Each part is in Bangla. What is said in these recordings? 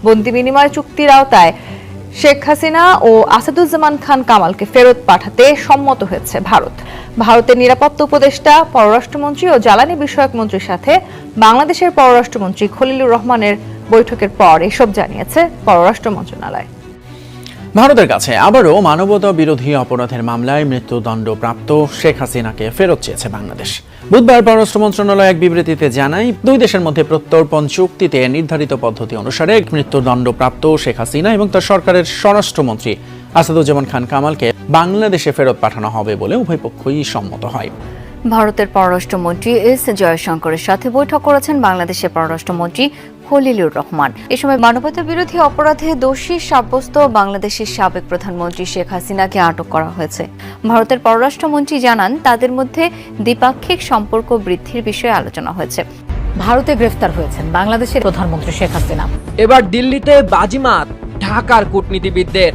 বন্দি বিনিময় চুক্তির আওতায় শেখ হাসিনা ও আসাদুজ্জামান খান কামালকে ফেরত পাঠাতে সম্মত হয়েছে ভারত। ভারতের নিরাপত্তা উপদেষ্টা, পররাষ্ট্রমন্ত্রী ও জ্বালানি বিষয়ক মন্ত্রীর সাথে বাংলাদেশের পররাষ্ট্রমন্ত্রী খলিলুর রহমানের বৈঠকের পর এসব জানিয়েছে পররাষ্ট্র মন্ত্রণালয়। ভারতের কাছে আবারও মানবতা বিরোধী অপরাধের মামলায় মৃত্যুদণ্ডপ্রাপ্ত শেখ হাসিনাকে ফেরত চেয়েছে বাংলাদেশ। বুধবার পররাষ্ট্র মন্ত্রণালয় এক বিবৃতিতে জানায়, দুই দেশের মধ্যে প্রত্যর্পণ চুক্তিতে নির্ধারিত পদ্ধতি অনুসারে মৃত্যুদণ্ডপ্রাপ্ত শেখ হাসিনা এবং তার সরকারের স্বরাষ্ট্রমন্ত্রী আসাদুজ্জামান খান কামালকে বাংলাদেশে ফেরত পাঠানো হবে বলে উভয় পক্ষই সম্মত হয়। ভারতের পররাষ্ট্রমন্ত্রী এস জয়শঙ্করের সাথে বৈঠক করেছেন বাংলাদেশের পররাষ্ট্রমন্ত্রী খলিলুর রহমান। এ সময় মানবতা বিরোধী অপরাধে দোষী সাব্যস্ত বাংলাদেশের সাবেক প্রধানমন্ত্রী শেখ হাসিনাকে আটক করা হয়েছে। ভারতের পররাষ্ট্রমন্ত্রী জানান, তাদের মধ্যে দ্বিপাক্ষিক সম্পর্ক বৃদ্ধির বিষয়ে আলোচনা হয়েছে। ভারতে গ্রেফতার হয়েছেন বাংলাদেশের প্রধানমন্ত্রী শেখ হাসিনা। এবার দিল্লিতে বাজিমাত ঢাকার কূটনীতিবিদদের।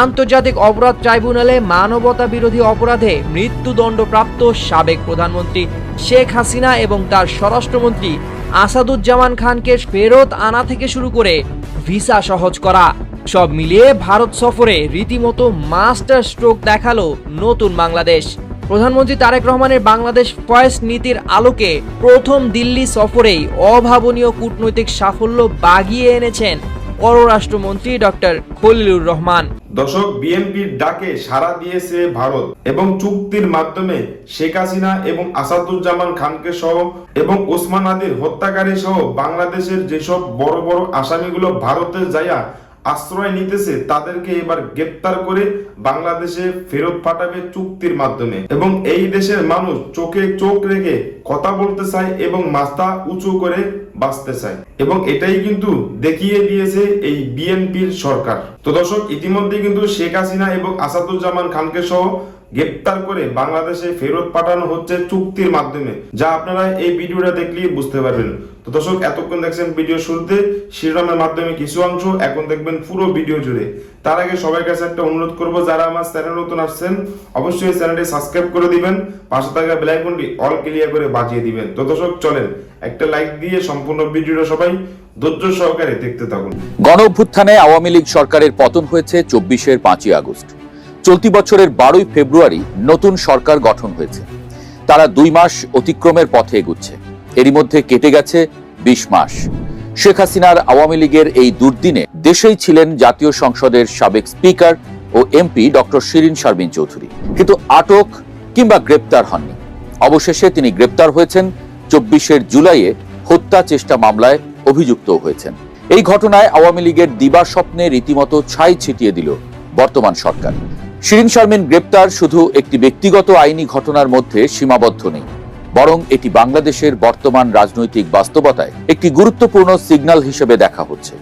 আন্তর্জাতিক অপরাধ ট্রাইব্যুনালে মানবতা বিরোধী অপরাধে মৃত্যুদণ্ডপ্রাপ্ত সাবেক প্রধানমন্ত্রী শেখ হাসিনা এবং তার স্বরাষ্ট্রমন্ত্রী আসাদুজ্জামান খানকে ফেরত আনা থেকে শুরু করে ভিসা সহজ করা, সব মিলিয়ে ভারত সফরে রীতিমতো মাস্টার স্ট্রোক দেখালো নতুন বাংলাদেশ। প্রধানমন্ত্রী তারেক রহমানের বাংলাদেশ ফার্স্ট নীতির আলোকে প্রথম দিল্লি সফরেই অভাবনীয় কূটনৈতিক সাফল্য বাগিয়ে এনেছেন পররাষ্ট্রমন্ত্রী ডক্টর খলিলুর রহমান। দর্শক, বিএনপির ডাকে সাড়া দিয়েছে ভারত এবং চুক্তির মাধ্যমে শেখ হাসিনা এবং আসাদুজ্জামান খানকে সহ এবং ওসমান হাদির হত্যাকারী সহ বাংলাদেশের যেসব বড় বড় আসামিগুলো ভারতে যাইয়া আশ্রয় নিতেছে তাদেরকে এবার গ্রেপ্তার করে বাংলাদেশে ফেরত পাঠাবে চুক্তির মাধ্যমে। এবং এই দেশের মানুষ চোখে চোখ রেখে কথা বলতে চায় এবং মাথা উঁচু করে বাঁচতে চায়, এবং এটাই কিন্তু দেখিয়ে দিয়েছে এই বিএনপির সরকার। তো দর্শক, ইতিমধ্যে কিন্তু শেখ হাসিনা এবং আসাদুজ্জামান খানকে সহ গ্রেপ্তার করে বাংলাদেশে ফেরত পাঠানো হচ্ছে চুক্তির মাধ্যমে, যা আপনারা এই ভিডিওটা দেখলেই বুঝতে পারবেন। তো দর্শক, এতক্ষণ দেখছেন ভিডিও শুরুতে শিরোনামের মাধ্যমে কিছু অংশ, এখন দেখবেন পুরো ভিডিও জুড়ে। তার আগে সবার কাছে একটা অনুরোধ করব, যারা আমার চ্যানেল নতুন আসছেন অবশ্যই চ্যানেলটি সাবস্ক্রাইব করে দিবেন, পাশে থাকা বেল আইকনটি অল ক্লিয়ার করে বাজিয়ে দিবেন। তো দর্শক, চলেন একটা লাইক দিয়ে সম্পূর্ণ ভিডিওটা সবাই ধৈর্য সহকারে দেখতে থাকুন। গণ অভ্যুত্থানে আওয়ামী লীগ সরকারের পতন হয়েছে 24-এর 5ই আগস্ট। চলতি বছরের 12ই ফেব্রুয়ারি নতুন সরকার গঠন হয়েছে। তারা 2 মাস অতিক্রমের পথে এগুচ্ছে। এরই মধ্যে কেটে গেছে 20 মাস। শেখ হাসিনার আওয়ামী লীগের এই দুর্দিনে দেশেই ছিলেন জাতীয় সংসদের সাবেক স্পিকার ও এমপি ডক্টর শিরিন শারমিন চৌধুরী, কিন্তু আটক কিংবা গ্রেপ্তার হননি। অবশেষে তিনি গ্রেপ্তার হয়েছেন 24-এর জুলাইয়ে হত্যা চেষ্টা মামলায় অভিযুক্ত হয়েছেন। এই ঘটনায় আওয়ামী লীগের দিবা স্বপ্নে রীতিমতো ছাই ছিটিয়ে দিল বর্তমান সরকার। শিরিন শারমিন গ্রেপ্তার শুধু একটি ব্যক্তিগত আইনি ঘটনার মধ্যে সীমাবদ্ধ নেই, বরং এটি বাংলাদেশের বর্তমান রাজনৈতিক বাস্তবতায় একটি গুরুত্বপূর্ণ সিগন্যাল হিসেবে দেখা হচ্ছে।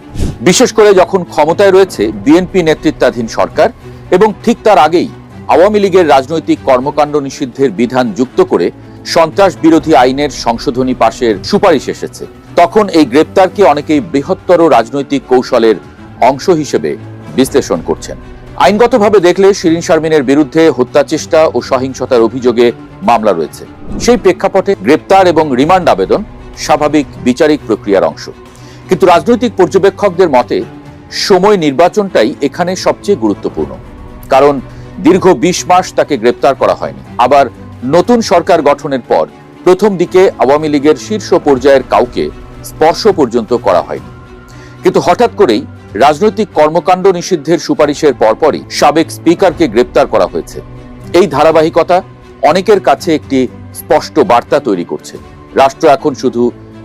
বিশেষ করে যখন ক্ষমতায় রয়েছে বিএনপি নেতৃত্বাধীন সরকার এবং ঠিক তার আগেই আওয়ামী লীগের রাজনৈতিক কর্মকাণ্ড নিষিদ্ধের বিধান যুক্ত করে সন্ত্রাস বিরোধী আইনের সংশোধনী পাশের সুপারিশ এসেছে, তখন এই গ্রেপ্তারকে অনেকেই বৃহত্তর রাজনৈতিক কৌশলের অংশ হিসেবে বিশ্লেষণ করছেন। আইনগতভাবে দেখলে শিরিন শারমিনের বিরুদ্ধে হত্যা চেষ্টা ও সহিংসতার অভিযোগে মামলা রয়েছে। সেই প্রেক্ষাপটে গ্রেপ্তার এবং রিমান্ড আবেদন স্বাভাবিক বিচারিক প্রক্রিয়ার অংশ। কিন্তু রাজনৈতিক পর্যবেক্ষকদের মতে সময় নির্বাচনটাই এখানে সবচেয়ে গুরুত্বপূর্ণ, কারণ দীর্ঘ 20 মাস তাকে গ্রেপ্তার করা হয়নি। আবার নতুন সরকার গঠনের পর প্রথম দিকে আওয়ামী লীগের শীর্ষ পর্যায়ের কাউকে স্পর্শ পর্যন্ত করা হয়নি। কিন্তু হঠাৎ করেই রাজনৈতিক কর্মকাণ্ড নিষিদ্ধের সুপারিশের পরপরই সাবেক স্পিকারকে গ্রেপ্তার করা হয়েছে। এই ধারাবাহিকতা অনেকের কাছে একটি স্পষ্ট বার্তা তৈরি করছে। রাষ্ট্র এখন শুধু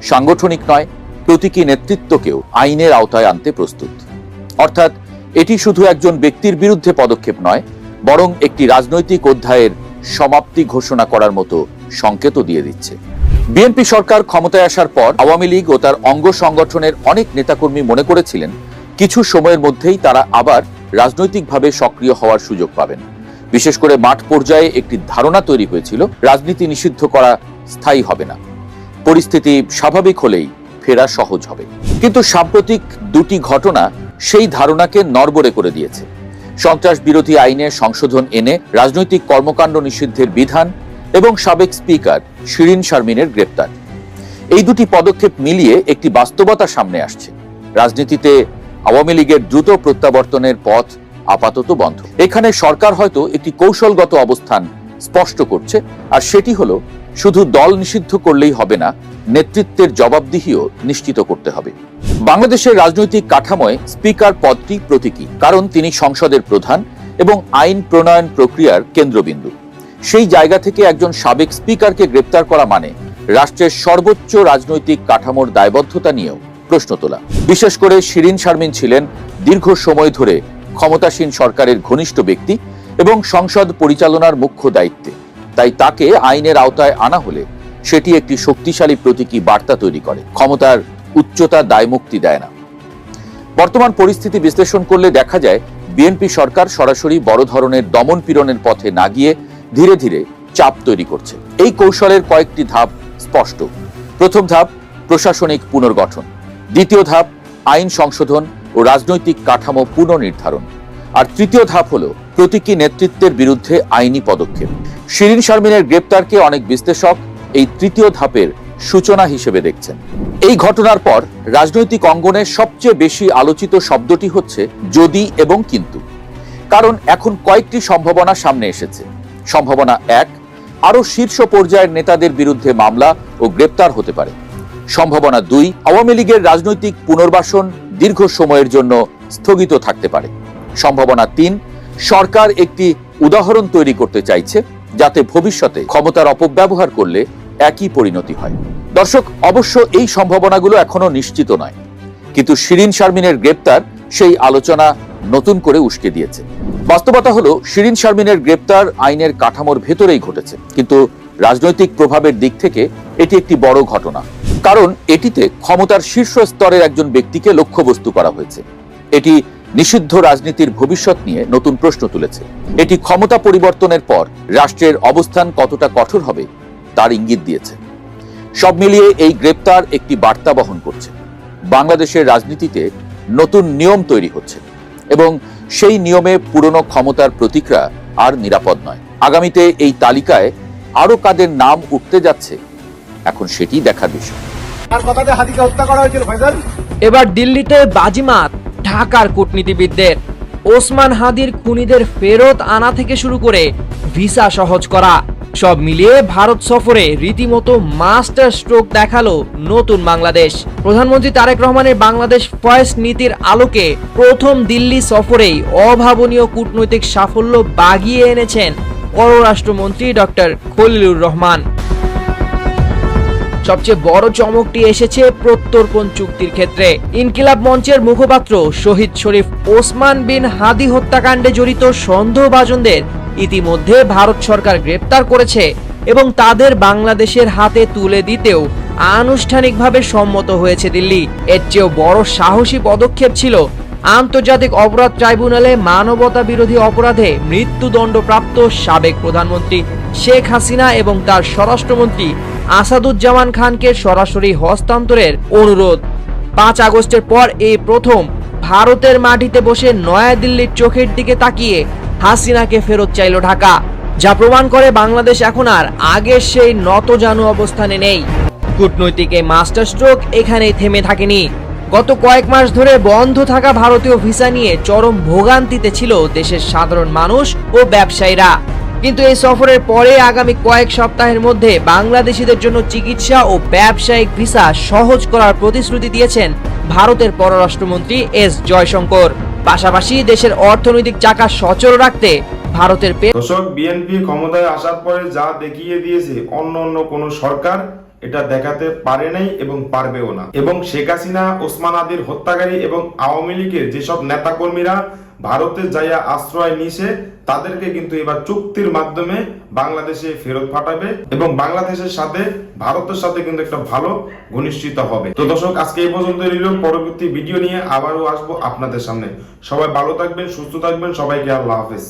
সাংগঠনিক নয়, প্রতীকী নেতৃত্বকেও আইনের আওতায় আনতে প্রস্তুত। অর্থাৎ এটি শুধু একজন ব্যক্তির বিরুদ্ধে পদক্ষেপ নয়, বরং একটি রাজনৈতিক অধ্যায়ের সমাপ্তি ঘোষণা করার মতো সংকেতও দিয়ে দিচ্ছে। বিএনপি সরকার ক্ষমতায় আসার পর আওয়ামী লীগ ও তার অঙ্গ সংগঠনের অনেক নেতাকর্মী মনে করেছিলেন কিছু সময়ের মধ্যেই তারা আবার রাজনৈতিকভাবে সক্রিয় হওয়ার সুযোগ পাবেন। বিশেষ করে মাঠ পর্যায়ে একটি ধারণা তৈরি হয়েছিল রাজনীতি নিষিদ্ধ করা স্থায়ী হবে না, পরিস্থিতি স্বাভাবিক হলেই ফেরা সহজ হবে। কিন্তু সাম্প্রতিক দুটি ঘটনা সেই ধারণাকে নড়বড়ে করে দিয়েছে। সন্ত্রাস বিরোধী আইনে সংশোধন এনে রাজনৈতিক কর্মকাণ্ড নিষিদ্ধের বিধান এবং সাবেক স্পিকার শিরিন শারমিনের গ্রেপ্তার, এই দুটি পদক্ষেপ মিলিয়ে একটি বাস্তবতা সামনে আসছে। রাজনীতিতে আওয়ামী লীগের দ্রুত প্রত্যাবর্তনের পথ আপাতত বন্ধ। এখানে সরকার হয়তো একটি কৌশলগত অবস্থান স্পষ্ট করছে, আর সেটি হলো শুধু দল নিষিদ্ধ করলেই হবে না, নেতৃত্বের জবাবদিহিও নিশ্চিত করতে হবে। বাংলাদেশের রাজনৈতিক কাঠামোয় স্পিকার পদটি প্রতীকী, কারণ তিনি সংসদের প্রধান এবং আইন প্রণয়ন প্রক্রিয়ার কেন্দ্রবিন্দু। সেই জায়গা থেকে একজন সাবেক স্পিকারকে গ্রেপ্তার করা মানে রাষ্ট্রের সর্বোচ্চ রাজনৈতিক কাঠামোর দায়বদ্ধতা নিয়েও প্রশ্ন তোলা। বিশেষ করে শিরীন শারমিন ছিলেন দীর্ঘ সময় ধরে ক্ষমতাসীন সরকারের ঘনিষ্ঠ ব্যক্তি এবং সংসদ পরিচালনার মুখ্য দায়িত্বে। তাই তাকে আইনের আওতায় আনা হলে সেটি একটি শক্তিশালী প্রতীকী বার্তা তৈরি করে। ক্ষমতার উচ্চতা দায়মুক্তি দেয় না। বর্তমান পরিস্থিতি বিশ্লেষণ করলে দেখা যায় বিএনপি সরকার সরাসরি বড় ধরনের দমন পীড়নের পথে না গিয়ে ধীরে ধীরে চাপ তৈরি করছে। এই কৌশলের কয়েকটি ধাপ স্পষ্ট। প্রথম ধাপ প্রশাসনিক পুনর্গঠন, দ্বিতীয় ধাপ আইন সংশোধন ও রাজনৈতিক কাঠামো পুনর্নির্ধারণ, আর তৃতীয় ধাপ হলো প্রতীকী নেতৃত্বের বিরুদ্ধে আইনি পদক্ষেপ। শিরীন শারমিনের গ্রেপ্তারকে অনেক বিশ্লেষক এই তৃতীয় ধাপের সূচনা হিসেবে দেখছেন। এই ঘটনার পর রাজনৈতিক অঙ্গনে সবচেয়ে বেশি আলোচিত শব্দটি হচ্ছে যদি এবং কিন্তু। কারণ এখন কয়েকটি সম্ভাবনা সামনে এসেছে। সম্ভাবনা এক, আরো শীর্ষ পর্যায়ের নেতাদের বিরুদ্ধে মামলা ও গ্রেপ্তার হতে পারে। সম্ভাবনা দুই, আওয়ামী লীগের রাজনৈতিক পুনর্বাসন দীর্ঘ সময়ের জন্য স্থগিত থাকতে পারে। সম্ভাবনা তিন, সরকার একটি উদাহরণ তৈরি করতে চাইছে যাতে ভবিষ্যতে ক্ষমতার অপব্যবহার করলে একই পরিণতি হয়। দর্শক, অবশ্য এই সম্ভাবনাগুলো এখনো নিশ্চিত নয়, কিন্তু শিরীন শারমিনের গ্রেপ্তার সেই আলোচনা নতুন করে উস্কে দিয়েছে। বাস্তবতা হলো শিরীন শারমিনের গ্রেপ্তার আইনের কাঠামোর ভেতরেই ঘটেছে, কিন্তু রাজনৈতিক প্রভাবের দিক থেকে এটি একটি বড় ঘটনা। কারণ এটিতে ক্ষমতার শীর্ষ স্তরের একজন ব্যক্তিকে লক্ষ্যবস্তু করা হয়েছে। এটি নিষিদ্ধ রাজনীতির ভবিষ্যৎ নিয়ে নতুন প্রশ্ন তুলেছে। এটি ক্ষমতা পরিবর্তনের পর রাষ্ট্রের অবস্থান কতটা কঠোর হবে তার ইঙ্গিত দিয়েছে। সব মিলিয়ে এই গ্রেপ্তার একটি বার্তা বহন করছে। বাংলাদেশের রাজনীতিতে নতুন নিয়ম তৈরি হচ্ছে এবং সেই নিয়মে পুরনো ক্ষমতার প্রতিক্রিয়া আর নিরাপদ নয়। আগামীতে এই তালিকায় আরো কাদের নাম উঠতে যাচ্ছে এখন সেটি দেখার বিষয়। এবার দিল্লিতে বাজিমাত ঢাকার কূটনীতিবিদদের। ওসমান হাদির খুনিদের ফেরত আনা থেকে শুরু করে ভিসা সহজ করা, সব মিলিয়ে ভারত সফরে রীতিমতো মাস্টার স্ট্রোক দেখালো নতুন বাংলাদেশ। প্রধানমন্ত্রী তারেক রহমানের বাংলাদেশ ফার্স্ট নীতির আলোকে প্রথম দিল্লি সফরেই অভাবনীয় কূটনৈতিক সাফল্য বাগিয়ে এনেছেন পররাষ্ট্রমন্ত্রী ডক্টর খলিলুর রহমান। সবচেয়ে বড় চমকটি এসেছে প্রত্যর্পণ চুক্তির ক্ষেত্রে। ইনকিলাব মঞ্চের মুখপাত্র শহীদ শরীফ ওসমান বিন হাদি হত্যাকাণ্ডে জড়িত সন্দেহভাজনদের ইতিমধ্যে ভারত সরকার গ্রেপ্তার করেছে এবং তাদের বাংলাদেশের হাতে তুলে দিতেও আনুষ্ঠানিকভাবে সম্মত হয়েছে দিল্লি। এর চেয়েও বড় সাহসী পদক্ষেপ ছিল আন্তর্জাতিক অপরাধ ট্রাইব্যুনালে মানবতা বিরোধী অপরাধে মৃত্যুদণ্ডপ্রাপ্ত সাবেক প্রধানমন্ত্রী শেখ হাসিনা এবং তার স্বরাষ্ট্রমন্ত্রী আসাদুজ্জামান খানকে সরাসরি হস্তান্তরের অনুরোধ। 5 আগস্টের পর এই প্রথম ভারতের মাটিতে বসে নয়াদিল্লির চোখের দিকে তাকিয়ে হাসিনাকে ফেরত চাইল ঢাকা, যা প্রমাণ করে বাংলাদেশ এখন আর আগের সেই নতজানু অবস্থানে নেই। কূটনৈতিক এই মাস্টার স্ট্রোক এখানেই থেমে থাকেনি। গত কয়েক মাস ধরে বন্ধ থাকা ভারতীয় ভিসা নিয়ে চরম ভোগান্তিতে ছিল দেশের সাধারণ মানুষ ও ব্যবসায়ীরা। কিন্তু এই সফরের পরে আগামী কয়েক সপ্তাহের মধ্যে বাংলাদেশিদের জন্য চিকিৎসা ও ব্যবসায়িক ভিসা সহজ করার প্রতিশ্রুতি দিয়েছেন ভারতের পররাষ্ট্রমন্ত্রী এস জয়শঙ্কর। পাশাপাশি দেশের অর্থনৈতিক চাকা সচল রাখতে ভারতের দর্শক, বিএনপি ক্ষমতায় আসার পরে যা দেখিয়ে দিয়েছে অন্য কোন সরকার এটা দেখাতে পারে নাই এবং পারবেও না। এবং শেখ হাসিনা, ওসমান হাদির হত্যাকারী এবং আওয়ামী লীগের যেসব নেতাকর্মীরা ভারতে যাইয়া আশ্রয় নিছে তাদেরকে কিন্তু এবার চুক্তির মাধ্যমে বাংলাদেশে ফেরত পাঠাবে এবং বাংলাদেশের সাথে ভারতের সাথে কিন্তু একটা ভালো ঘনিষ্ঠতা হবে। তো দর্শক, আজকে এই পর্যন্ত রইল। পরবর্তী ভিডিও নিয়ে আবারও আসবো আপনাদের সামনে। সবাই ভালো থাকবেন, সুস্থ থাকবেন। সবাইকে আল্লাহ হাফেজ।